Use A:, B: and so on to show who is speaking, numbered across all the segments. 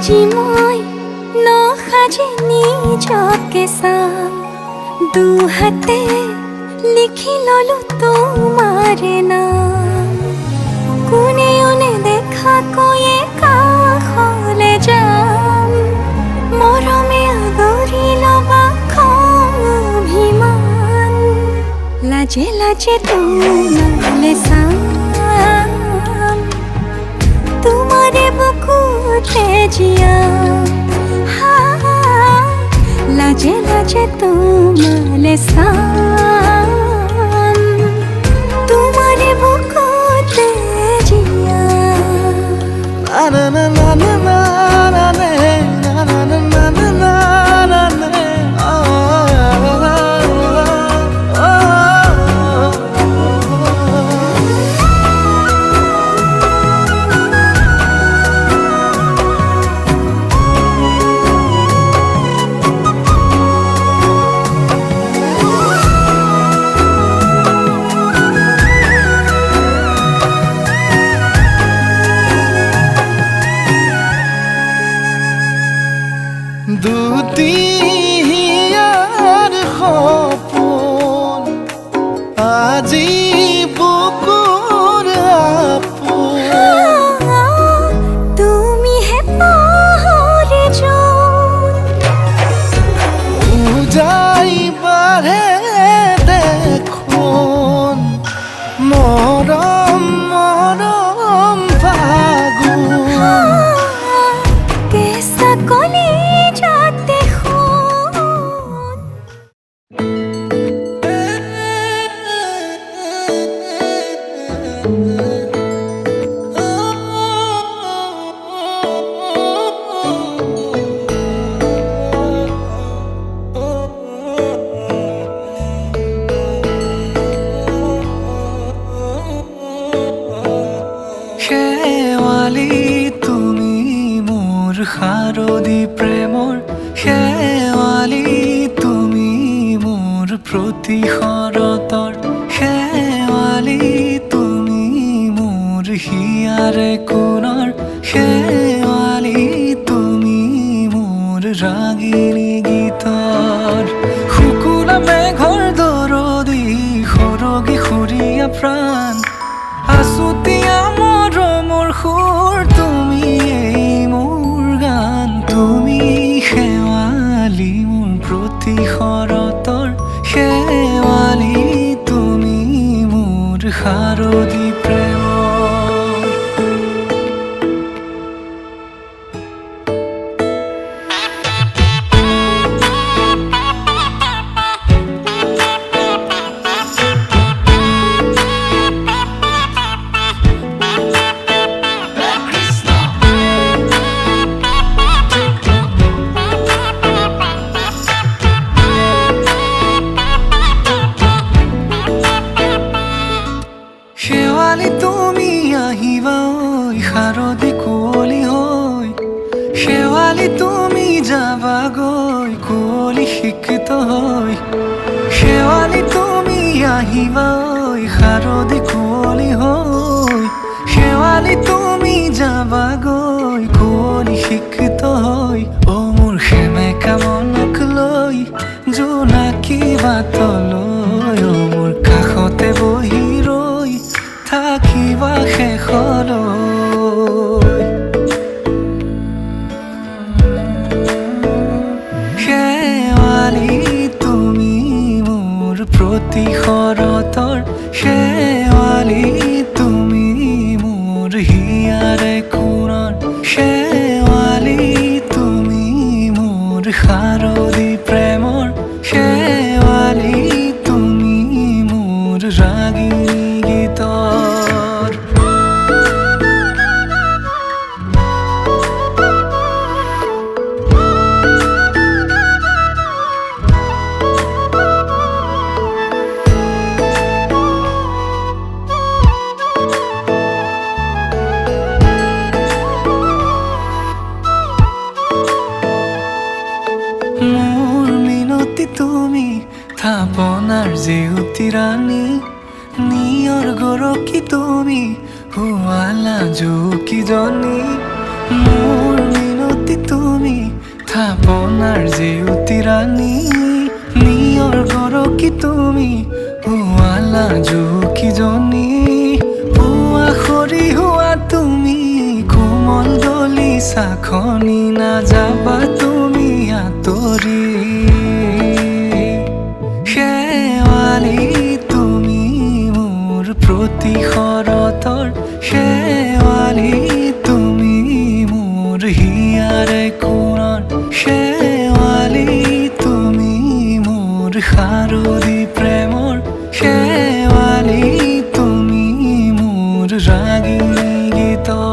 A: আজি মই নসাজে নিজকে চাম দুহাতে লিখি ললো তোমাৰে নাম কোনেও নেদেখা কৈয়ে কাষলে যাম মৰমে আদৰি লবা অভিমান লাজে লাজে তোমালে চাম তোমাৰে বুকুতে জিয়াম লাজে লাজে তোমালে চাম তোমাৰে বুকুতে জিয়াম
B: na na na na na na na na na na na na na na দুটিয়াৰ সপোন আজি বুকুৰ আপোন
A: তুমিহে পাহৰি যোন
B: উজাই বাঢ়ে দেখোন মৰম মৰম ফাগুন
A: কেঁচা কলি
B: শেৱালি তুমি মোৰ শাৰদী প্ৰেমৰ শেৱালি তুমি মোৰ প্ৰতি শৰতৰ শেৱালি তুমি মোৰ হিয়াৰে কোণৰ শেৱালি তুমি মোৰ ৰাগিনী গীতৰ শুকুলা মেঘৰ দৰদি সৰগী সুৰীয়া প্ৰাণ আছুতীয়া মৰমৰ সুৰ তুমি এই মোৰ গান তুমি শেৱালি মোৰ প্ৰতি শৰতৰ শেৱালি তুমি মোৰ শাৰদী প্ৰেমৰ শেৱালি তুমি আহিবা ঐ শাৰদী কুঁৱলী হৈ শেৱালি তুমি যাবাগৈ কুঁৱলী শিক্ষিত হৈ শেৱালি তুমি আহিবা ঐ শাৰদী কুঁৱলী হৈ শেৱালি তুমি যাবাগৈ কুঁৱলী শিক্ষিত হৈ অ মোৰ সেমেকা মনক লৈ জোনাকী বাটলৈ অ মোৰ কাষতে বহি ৰৈ থাকিবা শেষলৈ শেৱালি তুমি মোৰ প্ৰতি শৰতৰ শেৱালি তুমি মোৰ হিয়াৰে কোণৰ শেৱালি তুমি মোৰ শাৰদী প্ৰেমৰ শেৱালি তুমি মোৰ ৰাগিনী গীতৰ মোৰ মিনতি তুমি থাপনাৰ জেউতি ৰাণী নিয়ৰ গৰকী তুমি শুৱালা জুকিজনী মোৰ মিনতি অতি তুমি থাপনাৰ জেউতি ৰাণী নিয়ৰ গৰকি তুমি পুৱালা জুকিজনী পুৱা খৰি হোৱা তুমি কোমল দলি চাখনি নাযাবা তুমি আঁতৰি শেৱালি তুমি মোৰ প্ৰতি শৰতৰ শেৱালি তুমি মোৰ হিয়াৰে কোণৰ শেৱালি তুমি মোৰ শাৰদী প্ৰেমৰ শেৱালি তুমি মোৰ ৰাগিনী গীতৰ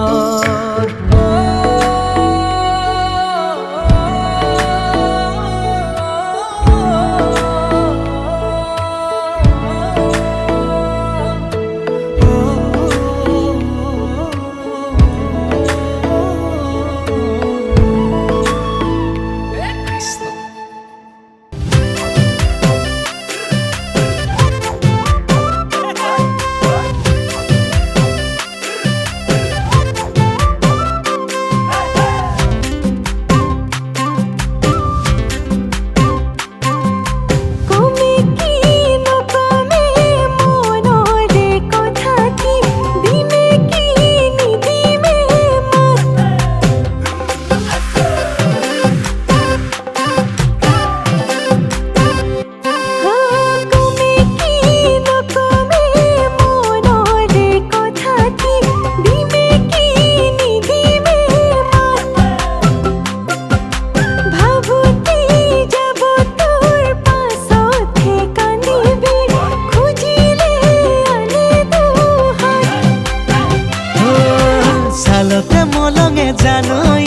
B: ছালতে মলঙে জানৈ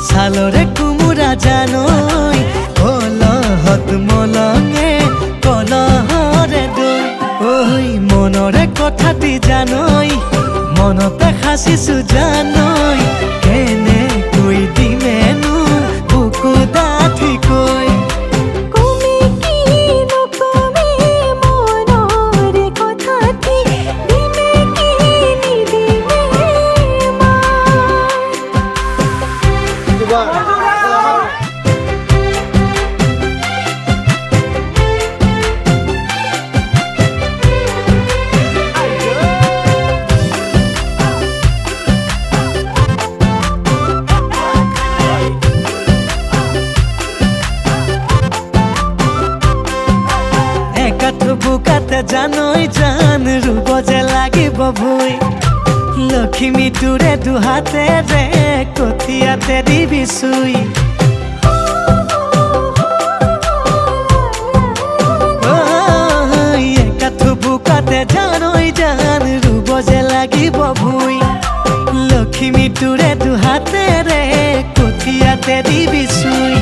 B: ছালৰে কুমুৰা জানৈ কলহত মলঙে কলহৰে দৈ ঐ মনৰে কথাটি জানৈ মনতে সাঁচিছো জানৈ কেনেকৈ দিমেনো বুকু ডাঠিকৈ বুকাতে জানৈ জান ৰুব যে লাগিব ভুই লক্ষ্মী তোৰে দুহাতেৰে কঠিয়াতে দিবি চুই একাঠু বুকাতে জানৈ জান ৰুব যে লাগিব ভুই লক্ষ্মী তোৰে দুহাতেৰে কঠিয়াতে দিবি চুই